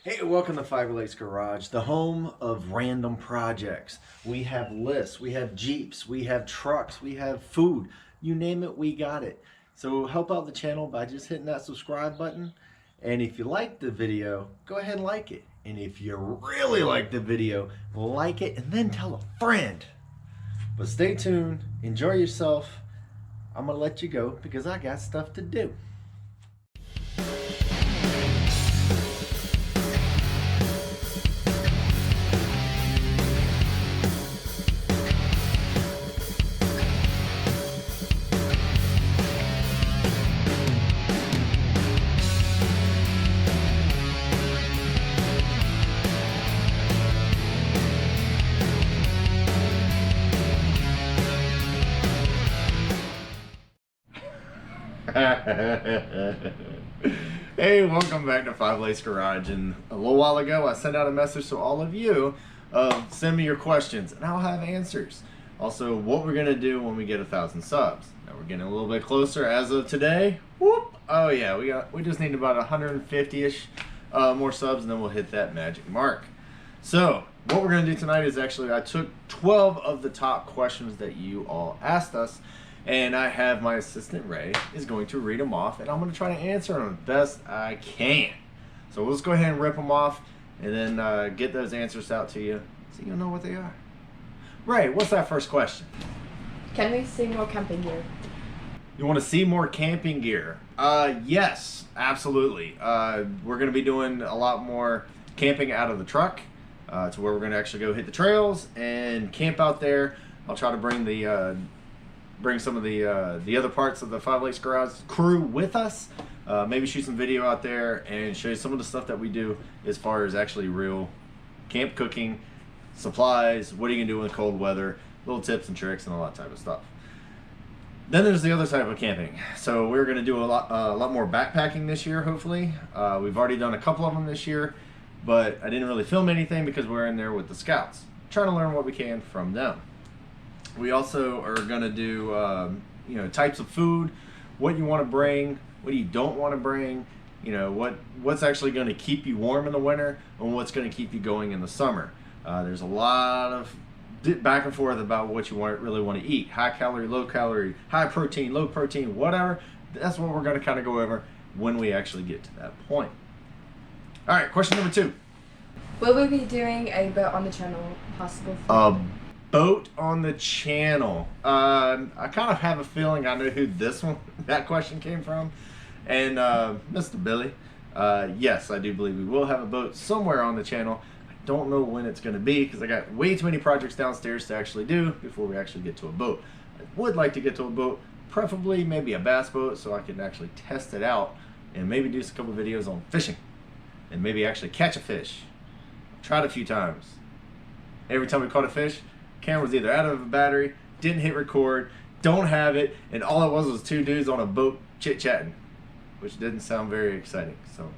Hey, welcome to Five Lakes Garage, the home of random projects. We have lists, we have Jeeps, we have trucks, we have food. You name it, we got it. So help out the channel by just hitting that subscribe button. And if you like the video, go ahead and like it. And if you really like the video, like it and then tell a friend. But stay tuned, enjoy yourself. I'm gonna let you go because I got stuff to do. Hey, welcome back to Five Lakes Garage. And a little while ago I sent out a message to all of you send me your questions and I'll have answers. Also, what we're gonna do when we get 1,000 subs. Now we're getting a little bit closer as of today. Whoop! Oh yeah, we just need about 150-ish more subs and then we'll hit that magic mark. So what we're gonna do tonight is actually I took 12 of the top questions that you all asked us, and I have my assistant Ray is going to read them off, and I'm going to try to answer them the best I can. So let's go ahead and rip them off, and then get those answers out to you so you'll know what they are. Ray, what's that first question? Can we see more camping gear? You want to see more camping gear? Yes, absolutely. We're going to be doing a lot more camping out of the truck to where we're going to actually go hit the trails and camp out there. I'll try to bring bring some of the other parts of the Five Lakes Garage crew with us. Maybe shoot some video out there and show you some of the stuff that we do as far as actually real camp cooking, supplies, what are you gonna do in cold weather, little tips and tricks and all that type of stuff. Then there's the other type of camping. So we're gonna do a lot more backpacking this year, hopefully. We've already done a couple of them this year, but I didn't really film anything because we're in there with the scouts, trying to learn what we can from them. We also are going to do, types of food, what you want to bring, what you don't want to bring, what's actually going to keep you warm in the winter, and what's going to keep you going in the summer. There's a lot of back and forth about what you really want to eat. High calorie, high protein, low protein, whatever. That's what we're going to kind of go over when we actually get to that point. All right, question number 2. Will we be doing a boat on the channel possible? Boat on the channel. I kind of have a feeling I know who that question came from. And Mr. Billy, yes, I do believe we will have a boat somewhere on the channel. I don't know when it's going to be because I got way too many projects downstairs to actually do before we actually get to a boat. I would like to get to a boat, preferably maybe a bass boat, so I can actually test it out and maybe do a couple videos on fishing and maybe actually catch a fish. I've tried a few times. Every time we caught a fish, camera was either out of a battery, didn't hit record, don't have it, and all it was 2 dudes on a boat chit-chatting, which didn't sound very exciting. So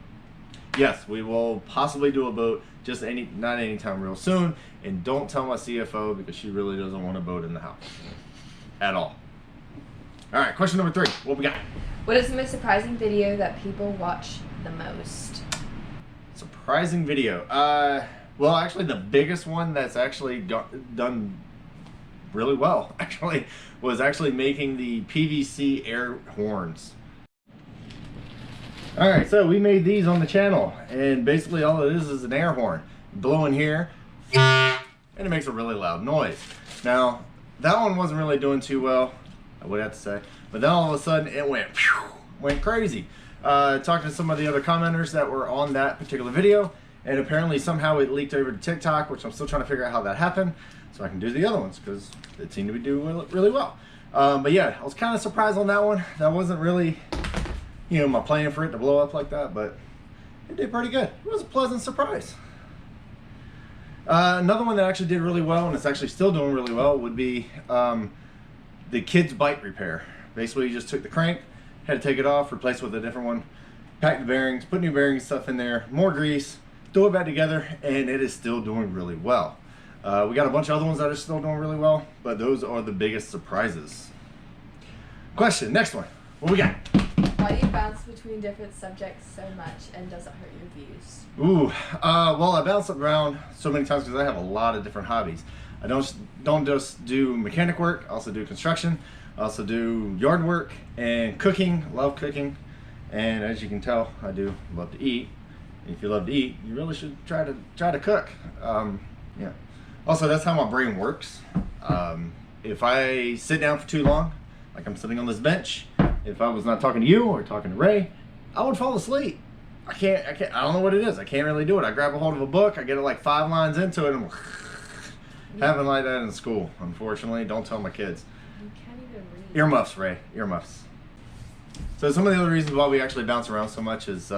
yes, we will possibly do a boat, just not anytime real soon. And don't tell my CFO because she really doesn't want a boat in the house at all. All right, question number 3. What we got? What is the most surprising video that people watch the most? Surprising video. Well, actually, the biggest one that's actually done really well, actually, was actually making the PVC air horns. All right, so we made these on the channel, and basically all it is an air horn. Blow in here, and it makes a really loud noise. Now, that one wasn't really doing too well, I would have to say, but then all of a sudden it went crazy. Talking to some of the other commenters that were on that particular video, and apparently somehow it leaked over to TikTok, which I'm still trying to figure out how that happened, so I can do the other ones because it seemed to be doing really well. But yeah, I was kind of surprised on that one. That wasn't really, my plan for it to blow up like that, but it did pretty good. It was a pleasant surprise. Another one that actually did really well, and it's actually still doing really well, would be the kids' bike repair. Basically, you just took the crank, had to take it off, replace it with a different one, pack the bearings, put new bearing stuff in there, more grease, throw it back together, and it is still doing really well. We got a bunch of other ones that are still doing really well, but those are the biggest surprises. Question, next one. What we got? Why do you bounce between different subjects so much, and does it hurt your views? Ooh, well, I bounce around so many times because I have a lot of different hobbies. I don't just do mechanic work. I also do construction. I also do yard work and cooking. Love cooking, and as you can tell, I do love to eat. And if you love to eat, you really should try to cook. Yeah. Also, that's how my brain works. If I sit down for too long, like I'm sitting on this bench, if I was not talking to you or talking to Ray, I would fall asleep. I can't, I don't know what it is. I can't really do it. I grab a hold of a book, I get it like 5 lines into it, and I'm having like that in school, unfortunately. Don't tell my kids. You can't even read. Earmuffs, Ray, earmuffs. So some of the other reasons why we actually bounce around so much is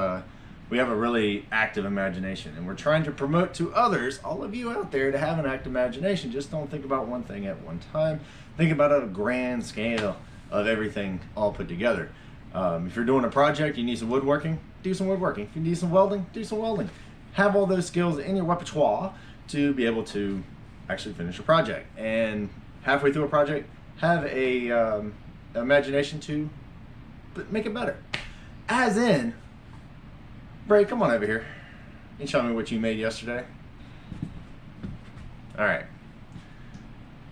we have a really active imagination, and we're trying to promote to others, all of you out there, to have an active imagination. Just don't think about one thing at one time. Think about a grand scale of everything all put together. If you're doing a project, you need some woodworking, do some woodworking. If you need some welding, do some welding. Have all those skills in your repertoire to be able to actually finish a project. And halfway through a project, have a imagination to make it better. As in, Bray, come on over here and show me what you made yesterday. All right.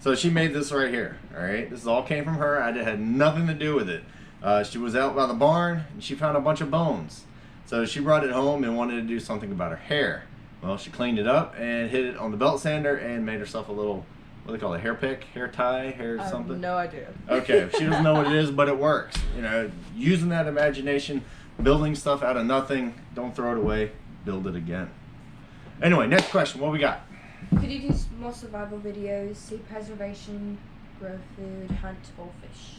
So she made this right here. All right. This all came from her. I had nothing to do with it. She was out by the barn and she found a bunch of bones. So she brought it home and wanted to do something about her hair. Well, she cleaned it up and hit it on the belt sander and made herself a little, what do they call it, hair pick, hair tie, hair something? No idea. Okay, she doesn't know what it is, but it works. You know, using that imagination, building stuff out of nothing, don't throw it away, build it again. Anyway, next question, what we got? Could you do more survival videos, sea preservation, grow food, hunt, or fish?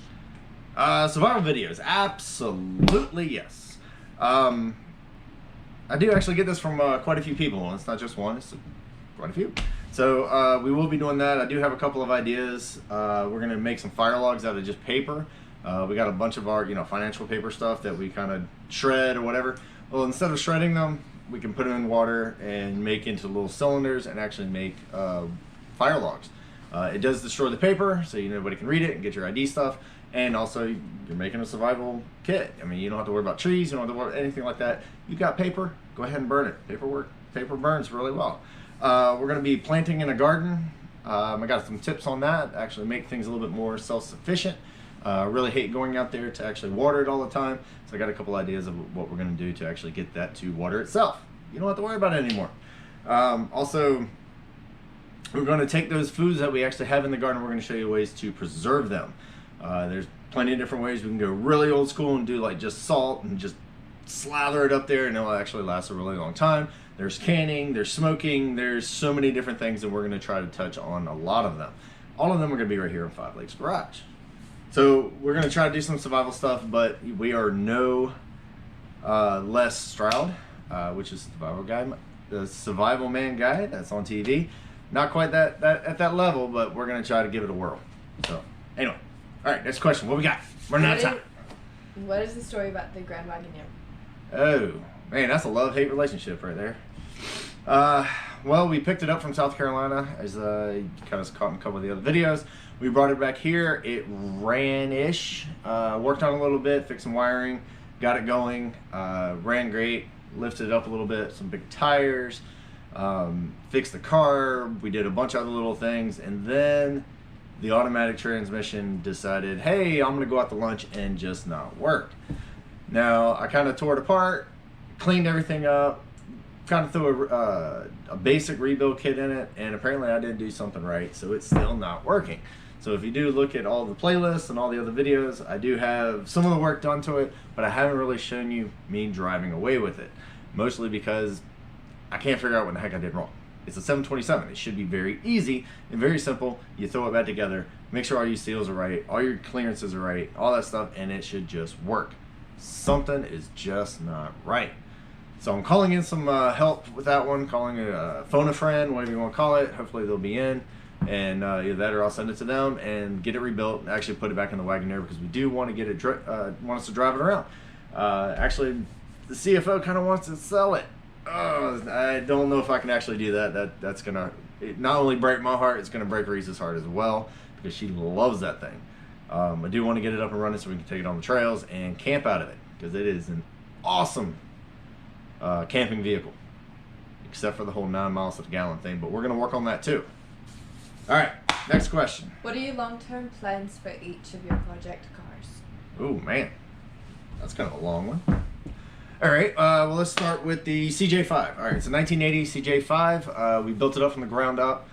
Survival videos, absolutely yes. I do actually get this from quite a few people, and it's not just one, it's quite a few. So we will be doing that. I do have a couple of ideas. We're going to make some fire logs out of just paper. We got a bunch of our financial paper stuff that we kind of shred or whatever. Well, instead of shredding them, we can put them in water and make into little cylinders and actually make fire logs. It does destroy the paper, so nobody can read it and get your ID stuff. And also, you're making a survival kit. I mean, you don't have to worry about trees, you don't have to worry about anything like that. You got paper, go ahead and burn it. Paper burns really well. We're going to be planting in a garden. I got some tips on that, actually make things a little bit more self-sufficient. I really hate going out there to actually water it all the time, so I got a couple ideas of what we're going to do to actually get that to water itself. You don't have to worry about it anymore. Also, we're going to take those foods that we actually have in the garden, we're going to show you ways to preserve them. There's plenty of different ways. We can go really old school and do like just salt and just slather it up there, and it'll actually last a really long time. There's canning, there's smoking, there's so many different things, and we're going to try to touch on a lot of them. All of them are going to be right here in Five Lakes Garage. So we're going to try to do some survival stuff, but we are no Les Stroud, which is the Survival Man guy that's on TV. Not quite that at that level, but we're going to try to give it a whirl. So anyway, all right, next question. What we got? Running out of time. What is the story about the Grand Wagoneer? Oh, man, that's a love-hate relationship right there. Well, we picked it up from South Carolina, as you kind of caught in a couple of the other videos. We brought it back here. It ran-ish. Worked on it a little bit, fixed some wiring, got it going. Ran great, lifted it up a little bit, some big tires, fixed the car. We did a bunch of other little things, and then the automatic transmission decided, hey, I'm going to go out to lunch and just not work. Now, I kind of tore it apart, cleaned everything up, kind of threw a basic rebuild kit in it, and apparently I didn't do something right, so it's still not working. So if you do look at all the playlists and all the other videos, I do have some of the work done to it, but I haven't really shown you me driving away with it, mostly because I can't figure out what the heck I did wrong. It's a 727. It should be very easy and very simple. You throw it back together, make sure all your seals are right, all your clearances are right, all that stuff, and it should just work. Something is just not right. So I'm calling in some help with that one, calling phone a friend, whatever you want to call it. Hopefully they'll be in, and either that or I'll send it to them and get it rebuilt and actually put it back in the Wagoneer, because we do want to get it, want us to drive it around. Actually, the CFO kind of wants to sell it. I don't know if I can actually do that. That's gonna not only break my heart, it's gonna break Reese's heart as well, because she loves that thing. I do want to get it up and running so we can take it on the trails and camp out of it. because it is an awesome camping vehicle, except for the whole 9 miles to the gallon thing, but we're going to work on that too. All right, next question. What are your long-term plans for each of your project cars? Oh man, that's kind of a long one. All right, well, let's start with the CJ5. All right, it's a 1980 CJ5. We built it up from the ground up.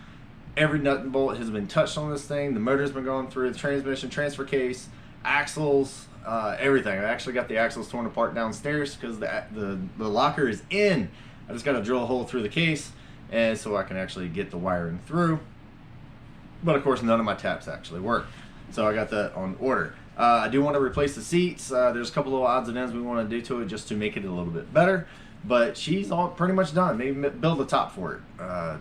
Every nut and bolt has been touched on this thing. The motor's been going through, the transmission, transfer case, axles, everything. I actually got the axles torn apart downstairs because the locker is in. I just got to drill a hole through the case, and so I can actually get the wiring through. But of course, none of my taps actually work, so I got that on order. I do want to replace the seats. There's a couple little odds and ends we want to do to it just to make it a little bit better. But she's all pretty much done. Maybe build the top for it,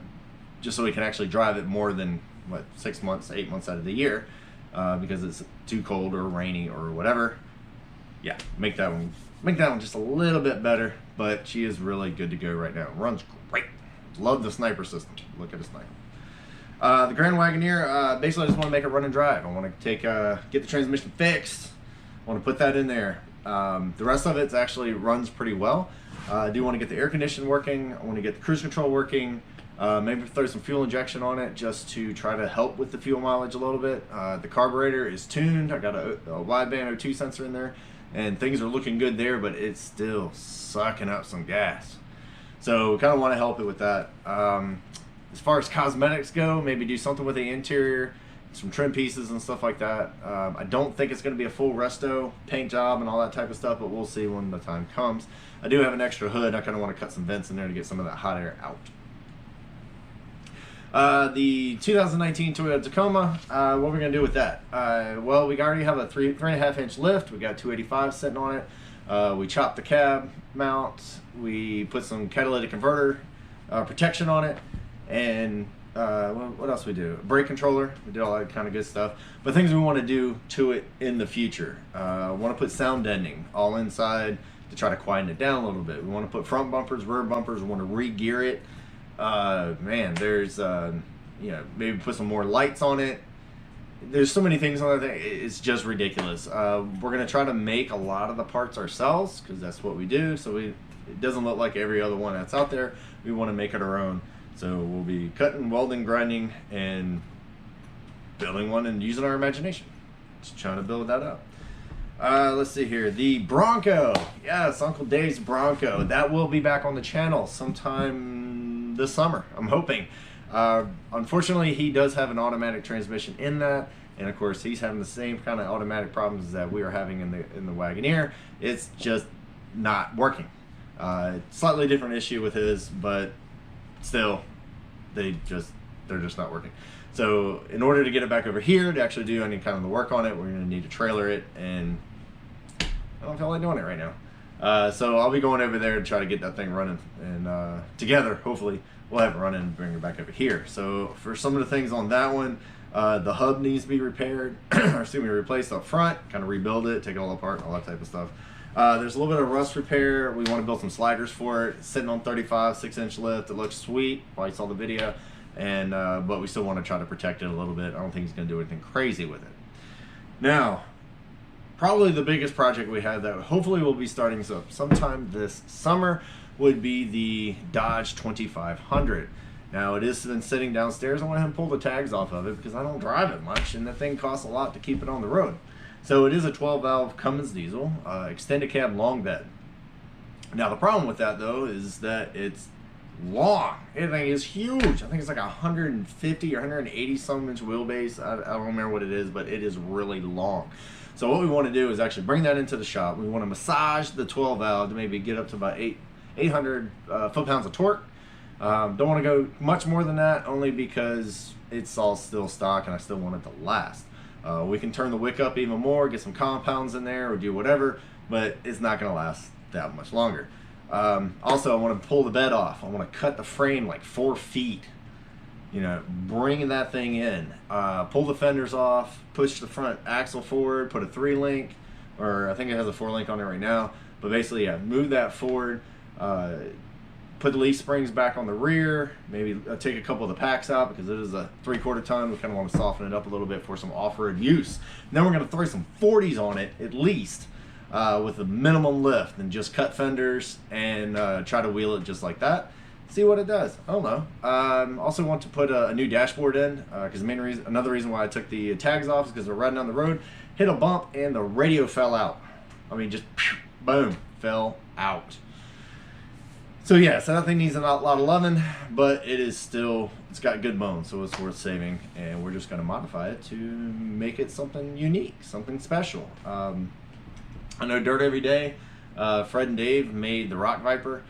just so we can actually drive it more than, what, 6 months, 8 months out of the year, because it's too cold or rainy or whatever. Yeah, make that one just a little bit better. But she is really good to go right now. Runs great. Love the sniper system. Look at the sniper. The Grand Wagoneer, basically I just want to make it run and drive. I want to take get the transmission fixed. I want to put that in there. The rest of it actually runs pretty well. I do want to get the air conditioning working. I want to get the cruise control working. Maybe throw some fuel injection on it just to try to help with the fuel mileage a little bit. The carburetor is tuned. I got a wideband O2 sensor in there, and things are looking good there, but it's still sucking up some gas. So we kind of want to help it with that. As far as cosmetics go, maybe do something with the interior, some trim pieces and stuff like that. I don't think it's going to be a full resto paint job and all that type of stuff, but we'll see when the time comes. I do have an extra hood. I kind of want to cut some vents in there to get some of that hot air out. The 2019 Toyota Tacoma, what we're going to do with that? Well, we already have a 3.5 inch lift. We got 285 sitting on it. We chopped the cab mount. We put some catalytic converter protection on it. And what else we do? Brake controller. We did all that kind of good stuff. But things we want to do to it in the future. Want to put sound deadening all inside to try to quieten it down a little bit. We want to put front bumpers, rear bumpers. We want to re-gear it. Man, there's maybe put some more lights on it. There's so many things on that. It's just ridiculous. We're gonna try to make a lot of the parts ourselves because that's what we do. So it doesn't look like every other one that's out there. We want to make it our own. So we'll be cutting, welding, grinding, and building one and using our imagination. Just trying to build that up. Let's see here. The Bronco. Yes, Uncle Dave's Bronco. That will be back on the channel sometime this summer, I'm hoping. Unfortunately, he does have an automatic transmission in that. And of course, he's having the same kind of automatic problems that we are having in the Wagoneer. It's just not working. Slightly different issue with his, but still, they're just not working. So in order to get it back over here to actually do any kind of the work on it, we're going to need to trailer it, and I don't feel like doing it right now. So I'll be going over there to try to get that thing running, and together, hopefully, we'll have it running and bring it back over here. So for some of the things on that one, the hub needs to be repaired, or excuse me, replaced up front, kind of rebuild it, take it all apart, all that type of stuff. There's a little bit of rust repair. We want to build some sliders for it. It's sitting on 35, 6-inch lift. It looks sweet. Probably saw the video. And but we still want to try to protect it a little bit. I don't think he's going to do anything crazy with it. Now, probably the biggest project we have that hopefully will be starting sometime this summer would be the Dodge 2500. Now, it has been sitting downstairs. I went ahead and pulled the tags off of it because I don't drive it much, and the thing costs a lot to keep it on the road. So it is a 12-valve Cummins diesel, extended cab long bed. Now, the problem with that, though, is that it's long. Everything is huge. I think it's like 150 or 180 some inch wheelbase. I don't remember what it is, but it is really long. So what we want to do is actually bring that into the shop. We want to massage the 12-valve to maybe get up to about 800 foot-pounds of torque. Don't want to go much more than that, only because it's all still stock and I still want it to last. We can turn the wick up even more, get some compounds in there, or do whatever, but it's not going to last that much longer. Also, I want to pull the bed off. I want to cut the frame like 4 feet, bring that thing in, pull the fenders off, push the front axle forward, put a 3-link, or I think it has a 4-link on it right now, but basically, yeah, move that forward, put the leaf springs back on the rear, maybe take a couple of the packs out because it is a 3/4 ton. We kind of want to soften it up a little bit for some off-road use. And then we're going to throw some 40s on it at least, with a minimum lift and just cut fenders and try to wheel it just like that. See what it does. I don't know. Also want to put a new dashboard in because another reason why I took the tags off is because we're riding down the road, hit a bump, and the radio fell out. I mean, just boom, fell out. So yeah, so that thing needs a lot of loving, but it's got good bones, so it's worth saving, and we're just going to modify it to make it something unique, something special. I know Dirt Every Day, Fred and Dave made the Rock Viper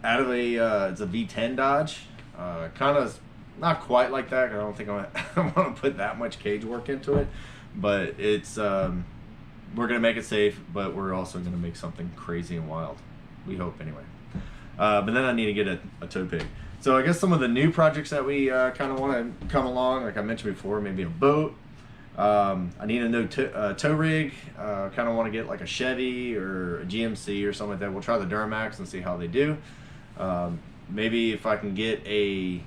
out of it's a V10 Dodge, kind of not quite like that. I don't think I want to put that much cage work into it, but it's we're gonna make it safe, but we're also gonna make something crazy and wild. We hope anyway. But then I need to get a tow pig. So I guess some of the new projects that we kind of want to come along, like I mentioned before, maybe a boat. I need a new tow rig. Kind of want to get like a Chevy or a GMC or something like that. We'll try the Duramax and see how they do. Maybe if I can get I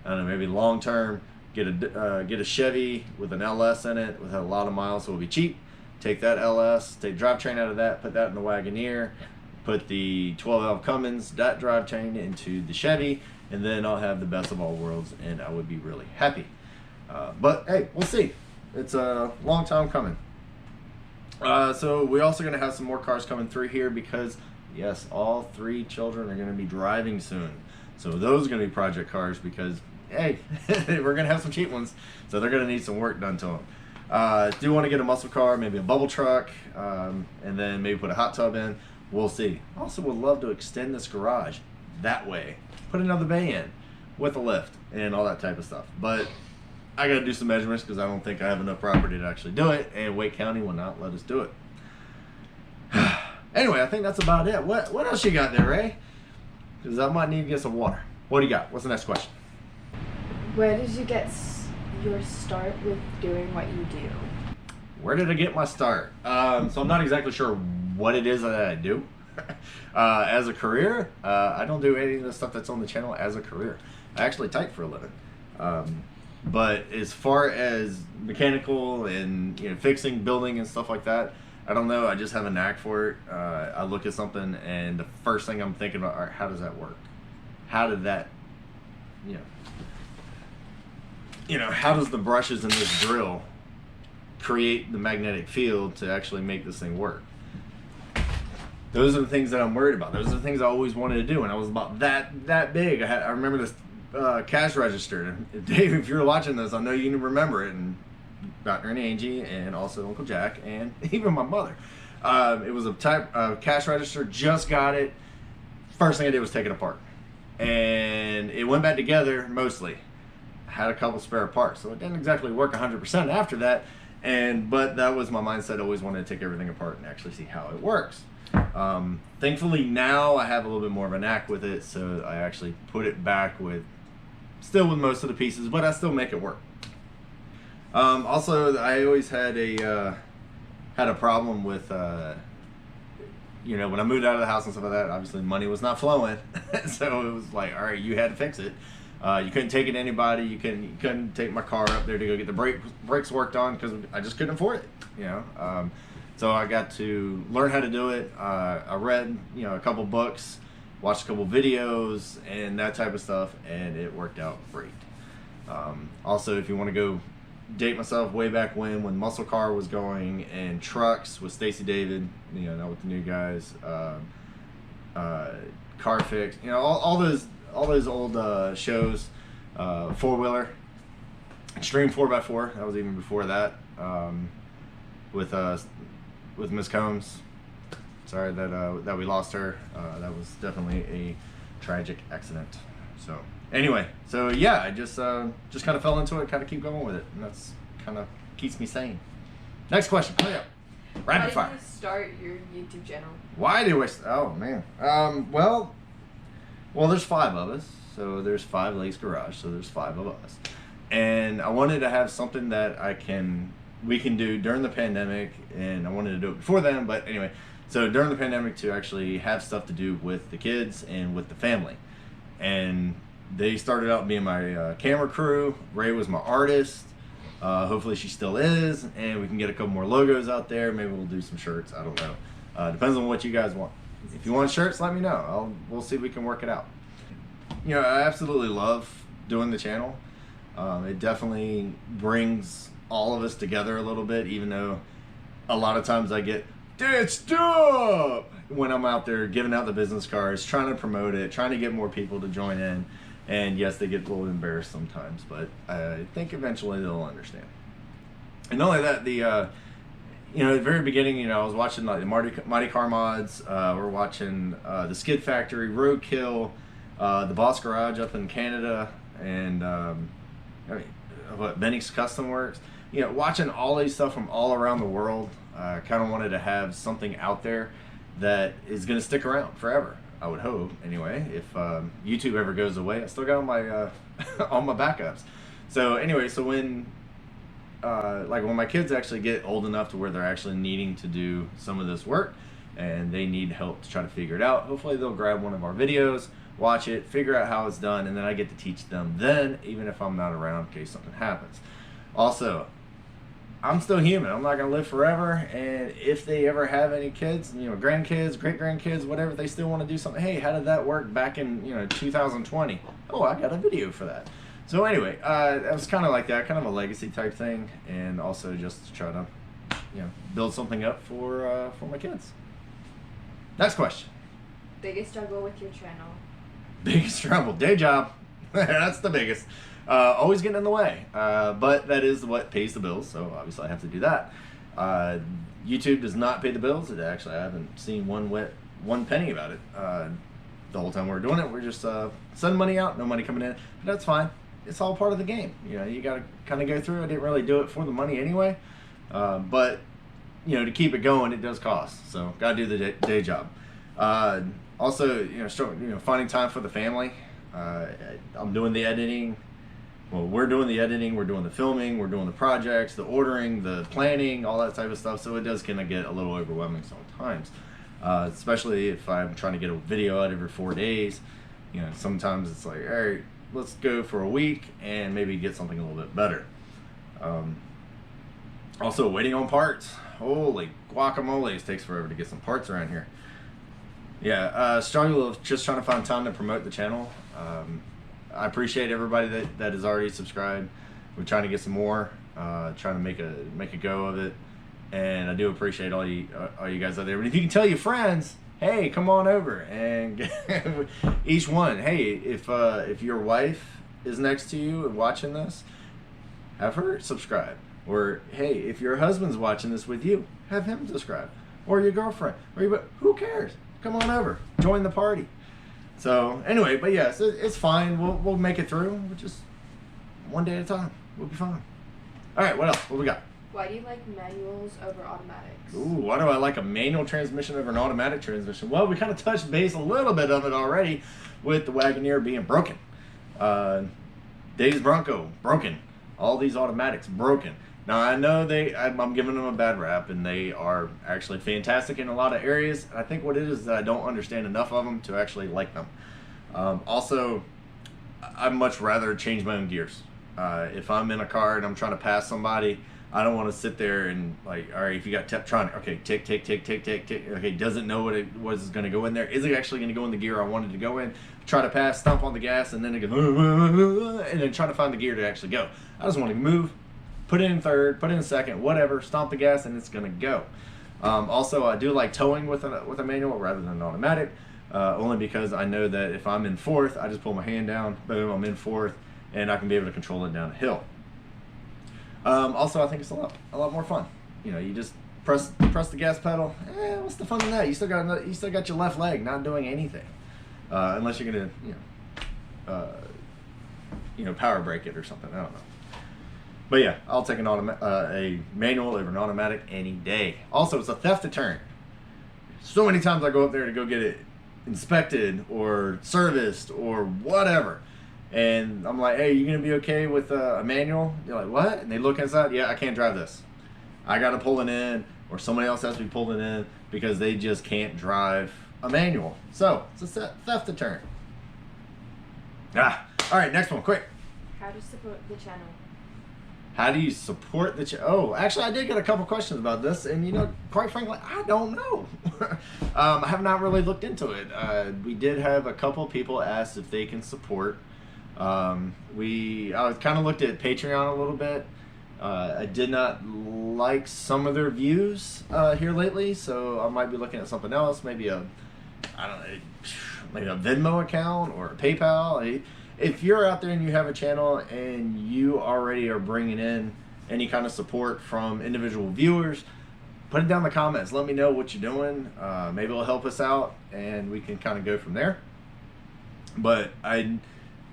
don't know, maybe long term, get a Chevy with an LS in it with a lot of miles, so it'll be cheap. Take that LS, take the drivetrain out of that, put that in the Wagoneer, put the 12 valve Cummins, that drivetrain into the Chevy, and then I'll have the best of all worlds, and I would be really happy. But hey, we'll see. It's a long time coming. So we're also going to have some more cars coming through here because, yes, all 3 children are going to be driving soon. So those are going to be project cars because, hey, we're going to have some cheap ones. So they're going to need some work done to them. Do want to get a muscle car, maybe a bubble truck, and then maybe put a hot tub in. We'll see. Also would love to extend this garage that way. Put another bay in with a lift and all that type of stuff. But I got to do some measurements because I don't think I have enough property to actually do it, and Wake County will not let us do it. Anyway, I think that's about it. What else you got there, Ray? Because I might need to get some water. What do you got? What's the next question? Where did you get your start with doing what you do? Where did I get my start? So I'm not exactly sure what it is that I do. As a career, I don't do any of the stuff that's on the channel as a career. I actually type for a living. But as far as mechanical and fixing, building and stuff like that, I don't know. I just have a knack for it. I look at something and the first thing I'm thinking about, all right, how does that work? How did that, how does the brushes in this drill create the magnetic field to actually make this thing work? Those are the things that I'm worried about. Those are the things I always wanted to do, and I was about that big. I remember this cash register. Dave, if you're watching this, I know you remember it, and Dr. and Angie, and also Uncle Jack, and even my mother. It was a type of cash register. Just got it. First thing I did was take it apart, and it went back together mostly. Had a couple spare parts, so it didn't exactly work 100% after that. But that was my mindset. I always wanted to take everything apart and actually see how it works. Thankfully now I have a little bit more of a knack with it, so I actually put it back still with most of the pieces, but I still make it work. Also, I always had a problem with when I moved out of the house and stuff like that. Obviously money was not flowing, so it was like, all right, you had to fix it. You couldn't take it to anybody. You couldn't take my car up there to go get the brakes worked on because I just couldn't afford it. So I got to learn how to do it. I read a couple books, watched a couple videos, and that type of stuff, and it worked out great. Also, if you want to go date myself, way back when Muscle Car was going, and Trucks with Stacy David, not with the new guys, Car Fix, all those old shows, Four Wheeler, Extreme 4x4, that was even before that, with Miss Combs. Sorry that we lost her. That was definitely a tragic accident. So anyway, yeah, I just kind of fell into it, kind of keep going with it, and that's kind of keeps me sane. Next question, hurry up. Rapid fire. Why did you start your YouTube channel? Why do I? Oh man. Well, there's 5 of us, so there's 5 Lakes Garage, so there's 5 of us, and I wanted to have something that we can do during the pandemic, and I wanted to do it before then, but anyway, so during the pandemic to actually have stuff to do with the kids and with the family. And they started out being my camera crew. Ray was my artist. Hopefully she still is, and we can get a couple more logos out there. Maybe we'll do some shirts, I don't know. Depends on what you guys want. If you want shirts, let me know. We'll see if we can work it out. You know, I absolutely love doing the channel. It definitely brings all of us together a little bit, even though a lot of times I get ditched up when I'm out there giving out the business cards, trying to promote it, trying to get more people to join in. And yes, they get a little embarrassed sometimes, but I think eventually they'll understand. And not only that, you know, at the very beginning, you know, I was watching like the Mighty Car Mods. We're watching the Skid Factory, Roadkill, the Boss Garage up in Canada, and Benny's Custom Works. You know, watching all these stuff from all around the world. Kind of wanted to have something out there that is going to stick around forever. I would hope, anyway. If YouTube ever goes away, I still got all my all my backups. So anyway, so when like when my kids actually get old enough to where they're actually needing to do some of this work and they need help to try to figure it out, hopefully they'll grab one of our videos, watch it, figure out how it's done, and then I get to teach them then, even if I'm not around in case something happens. Also, I'm still human. I'm not going to live forever, and if they ever have any kids, you know, grandkids, great-grandkids, whatever, they still want to do something, hey, how did that work back in, you know, 2020? Oh, I got a video for that. So anyway, it was kind of like that, kind of a legacy type thing, and also just to try to, you know, build something up for my kids. Next question. Biggest struggle with your channel? Biggest struggle, day job. That's the biggest. Always getting in the way, but that is what pays the bills, so obviously I have to do that. YouTube does not pay the bills. It actually, I haven't seen one penny about it. The whole time we're doing it, we're just sending money out, no money coming in, but that's fine. It's all part of the game. You know, you got to kind of go through. I didn't really do it for the money anyway, but you know, to keep it going, it does cost. So got to do the day job. Also, you know, finding time for the family. I'm doing the editing. Well, we're doing the editing, we're doing the filming, we're doing the projects, the ordering, the planning, all that type of stuff. So it does kind of get a little overwhelming sometimes, especially if I'm trying to get a video out every 4 days. You know, sometimes it's like, all right, let's go for a week and maybe get something a little bit better. Also, waiting on parts. Holy guacamole, it takes forever to get some parts around here. Yeah, struggle of just trying to find time to promote the channel. I appreciate everybody that has already subscribed. We're trying to get some more, trying to make a go of it, and I do appreciate all you guys out there. But if you can tell your friends, hey, come on over and each one. Hey, if your wife is next to you and watching this, have her subscribe. Or hey, if your husband's watching this with you, have him subscribe. Or your girlfriend. Or who cares? Come on over, join the party. So anyway, but yes, it's fine. We'll make it through. We're just one day at a time. We'll be fine. All right, what else? What we got? Why do you like manuals over automatics? Ooh, why do I like a manual transmission over an automatic transmission? Well, we kind of touched base a little bit of it already with the Wagoneer being broken. Dave's Bronco, broken. All these automatics, broken. Now, I know I'm giving them a bad rap, and they are actually fantastic in a lot of areas. I think what it is that I don't understand enough of them to actually like them. Also, I'd much rather change my own gears. If I'm in a car and I'm trying to pass somebody, I don't want to sit there and like, all right, if you got Tiptronic, okay, tick, tick, tick, tick, tick, tick. Okay, doesn't know what it was going to go in there. Is it actually going to go in the gear I wanted to go in? Try to pass, stomp on the gas, and then it goes, and then try to find the gear to actually go. I just want to move. Put it in third, put it in second, whatever, stomp the gas, and it's going to go. Also, I do like towing with a manual rather than an automatic, only because I know that if I'm in fourth, I just pull my hand down, boom, I'm in fourth, and I can be able to control it down a hill. Also, I think it's a lot more fun. You know, you just press the gas pedal. What's the fun in that? You still got your left leg not doing anything, unless you're going to, power brake it or something. I don't know. But yeah, I'll take a manual over an automatic any day. Also, it's a theft deterrent. So many times I go up there to go get it inspected or serviced or whatever. And I'm like, hey, you going to be okay with a manual? They're like, what? And they look inside. Yeah, I can't drive this. I got to pull it in, or somebody else has to be pulling it in because they just can't drive a manual. So, it's a theft deterrent. All right, next one, quick. How to support the channel? How do you support the Oh, actually, I did get a couple questions about this, and quite frankly, I don't know. I have not really looked into it. We did have a couple people ask if they can support. I was kind of looked at Patreon a little bit. I did not like some of their views here lately, so I might be looking at something else. Maybe I don't know, maybe a Venmo account or a PayPal. If you're out there and you have a channel and you already are bringing in any kind of support from individual viewers, put it down in the comments. Let me know what you're doing. Maybe it'll help us out and we can kind of go from there. But I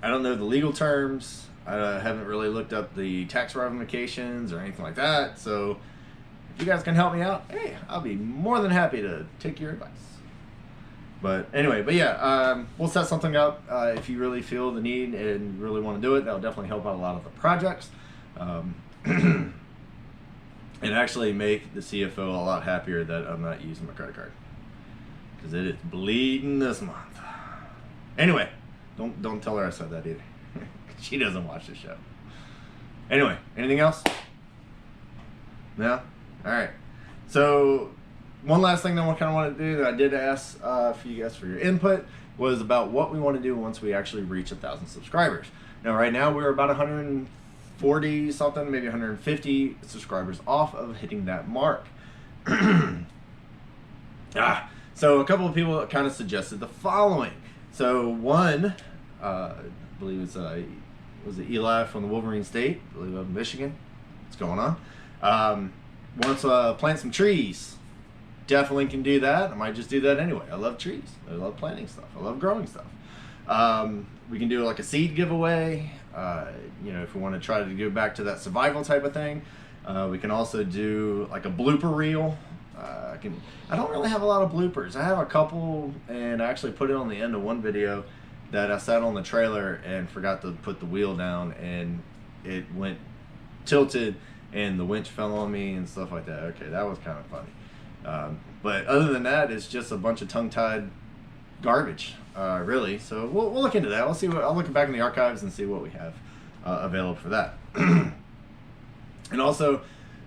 don't know the legal terms. I haven't really looked up the tax ramifications or anything like that. So if you guys can help me out, hey, I'll be more than happy to take your advice. But anyway, we'll set something up if you really feel the need and really want to do it. That'll definitely help out a lot of the projects. And actually make the CFO a lot happier that I'm not using my credit card. Because it is bleeding this month. Anyway, don't tell her I said that either. She doesn't watch the show. Anyway, anything else? No? Alright. So one last thing that I kind of want to do that I did ask for you guys for your input was about what we want to do once we actually reach 1,000 subscribers. Now, right now we're about 140 something, maybe 150 subscribers off of hitting that mark. So a couple of people kind of suggested the following. So one, I believe was it Eli from the Wolverine State, I believe up in Michigan. What's going on? Wants to plant some trees. Definitely can do that. I might just do that anyway. I love trees. I love planting stuff. I love growing stuff. We can do like a seed giveaway. If we want to try to go back to that survival type of thing. We can also do like a blooper reel. I don't really have a lot of bloopers. I have a couple, and I actually put it on the end of one video that I sat on the trailer and forgot to put the wheel down, and it went tilted, and the winch fell on me and stuff like that. Okay, that was kind of funny. But other than that, it's just a bunch of tongue-tied garbage, really. So we'll look into that. I'll look back in the archives and see what we have available for that. And also,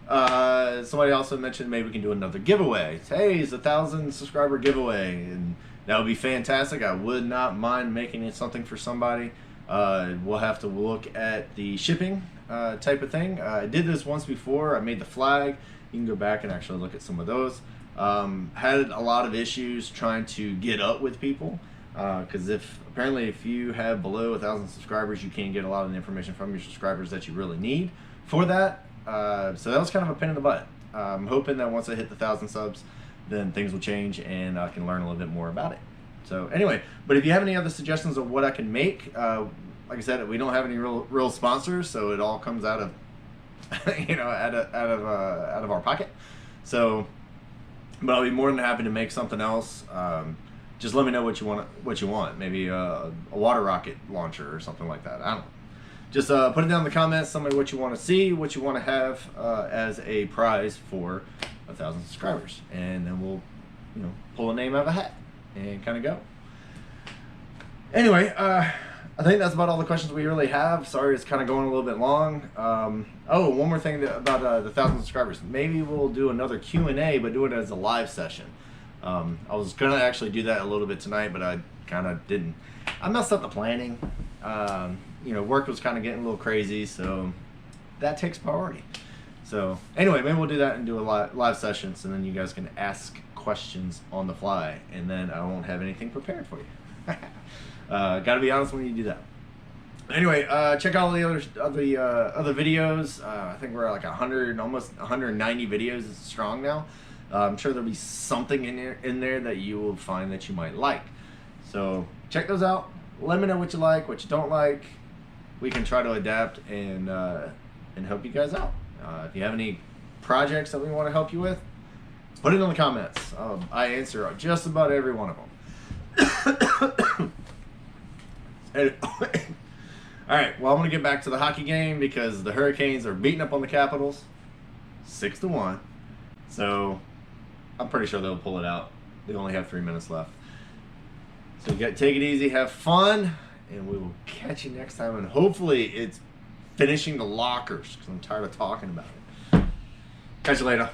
somebody also mentioned maybe we can do another giveaway. Hey, it's 1,000 subscriber giveaway, and that would be fantastic. I would not mind making it something for somebody. We'll have to look at the shipping type of thing. I did this once before. I made the flag. You can go back and actually look at some of those. Had a lot of issues trying to get up with people because apparently if you have below 1,000 subscribers, you can't get a lot of the information from your subscribers that you really need for that. So that was kind of a pain in the butt. I'm hoping that once I hit the 1,000 subs, then things will change and I can learn a little bit more about it. So anyway, but if you have any other suggestions of what I can make, like I said, we don't have any real sponsors, so it all comes out of out of our pocket. So, but I'll be more than happy to make something else. Just let me know what you want. Maybe a water rocket launcher or something like that. I don't know. Just put it down in the comments. Somebody what you want to see, what you want to have as a prize for 1,000 subscribers, and then we'll pull a name out of a hat and kind of go. Anyway, I think that's about all the questions we really have. Sorry, it's kind of going a little bit long. One more thing about the 1,000 subscribers. Maybe we'll do another Q&A, but do it as a live session. I was going to actually do that a little bit tonight, but I kind of didn't. I messed up the planning. Work was kind of getting a little crazy, so that takes priority. So anyway, maybe we'll do that and do a live session, so then you guys can ask questions on the fly, and then I won't have anything prepared for you. Gotta be honest when you do that. Anyway, check out all the other videos. I think we're at like 100, almost 190 videos strong now. I'm sure there'll be something in there that you will find that you might like. So check those out. Let me know what you like, what you don't like. We can try to adapt and help you guys out. If you have any projects that we want to help you with, put it in the comments. I answer just about every one of them. All right, well, I'm going to get back to the hockey game because the Hurricanes are beating up on the Capitals 6-1. So I'm pretty sure they'll pull it out. They only have 3 minutes left. So take it easy, have fun, and we will catch you next time. And hopefully it's finishing the lockers because I'm tired of talking about it. Catch you later.